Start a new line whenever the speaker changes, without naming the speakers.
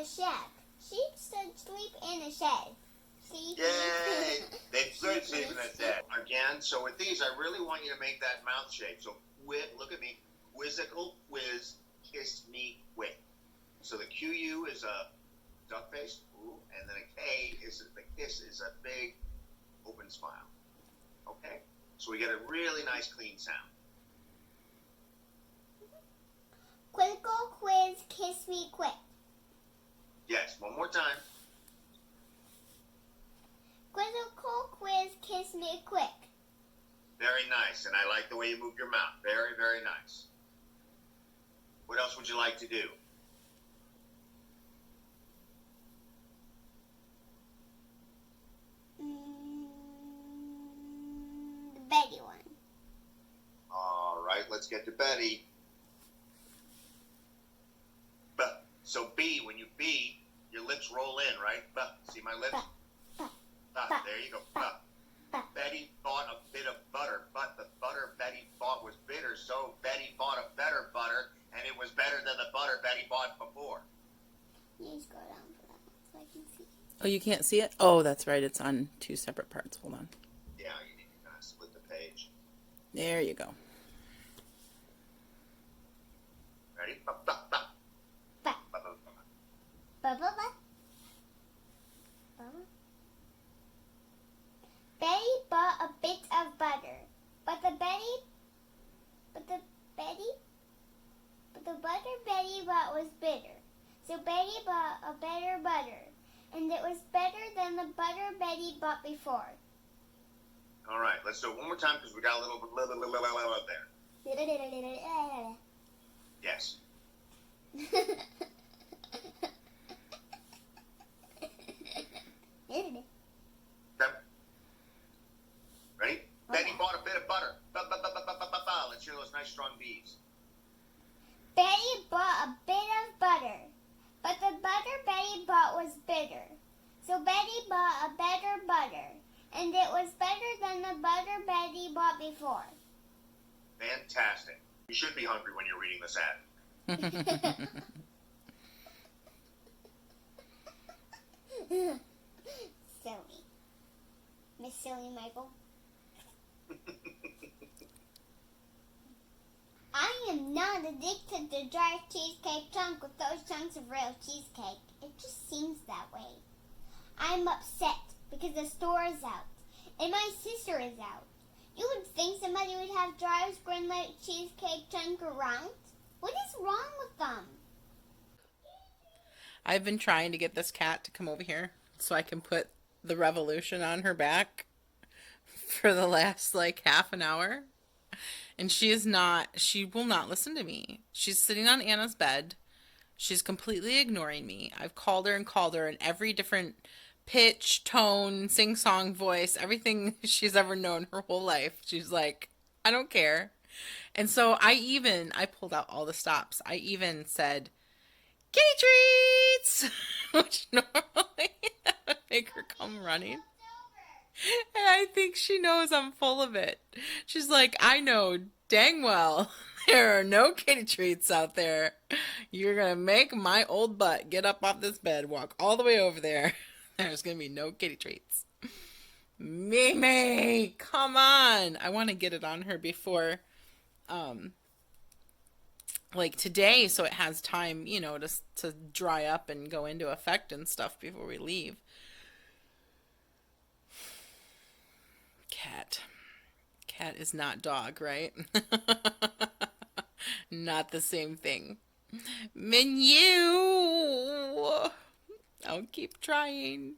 a shed. Sheep should sleep in a shed. See?
Yay! They should sleep in a shed. Again, so with these, I really want you to make that mouth shape. So, look at me. Quizzical, quiz, kiss me, quick. So the QU is a duck face, ooh, and then a K is the kiss is a big open smile. Okay? So we get a really nice clean sound.
Quizzical, quiz, kiss me, quick.
Yes, one more time.
Quizzical, quiz, kiss me, quick.
Very nice, and I like the way you move your mouth. Very, very nice. What else would you like to do?
The Betty one.
All right, let's get to Betty. So B, when you B, your lips roll in, right? See my lips? There you go. Betty bought a bit of butter, but the butter Betty bought was bitter, so Betty bought a better butter, and it was better than the butter Betty bought before.
You just go down for that one so I can see.
Oh, you can't see it? Oh, that's right. It's on two separate parts. Hold on.
Yeah, you need to kind of split the page.
There you go.
Ready?
Betty bought a bit of butter, but the butter Betty bought was bitter. So Betty bought a better butter, and it was better than the butter Betty bought before.
All right, let's do it one more time because we got a little up there. Yes. Ready? Betty bought a bit of butter. Let's hear those nice strong B's.
Betty bought a bit of butter, but the butter Betty bought was bitter. So Betty bought a better butter, and it was better than the butter Betty bought before.
Fantastic. You should be hungry when you're reading this ad.
Silly. Miss Silly Michael. I am not addicted to dry cheesecake chunk with those chunks of real cheesecake. It just seems that way. I'm upset because the store is out and my sister is out. You would think somebody would have dry Greenlight cheesecake chunk around. What is wrong with them?
I've been trying to get this cat to come over here so I can put the revolution on her back for the last like half an hour. And she will not listen to me. She's sitting on Anna's bed. She's completely ignoring me. I've called her in every different pitch, tone, sing-song voice, everything she's ever known her whole life. She's like, I don't care. And so I pulled out all the stops. I even said, kitty treats, which normally would make her come running. And I think she knows I'm full of it. She's like, I know dang well there are no kitty treats out there. You're going to make my old butt get up off this bed, walk all the way over there. There's going to be no kitty treats. Mimi, come on. I want to get it on her before, like today, so it has time, you know, to dry up and go into effect and stuff before we leave. Cat is not dog, right? Not the same thing. Menu! I'll keep trying.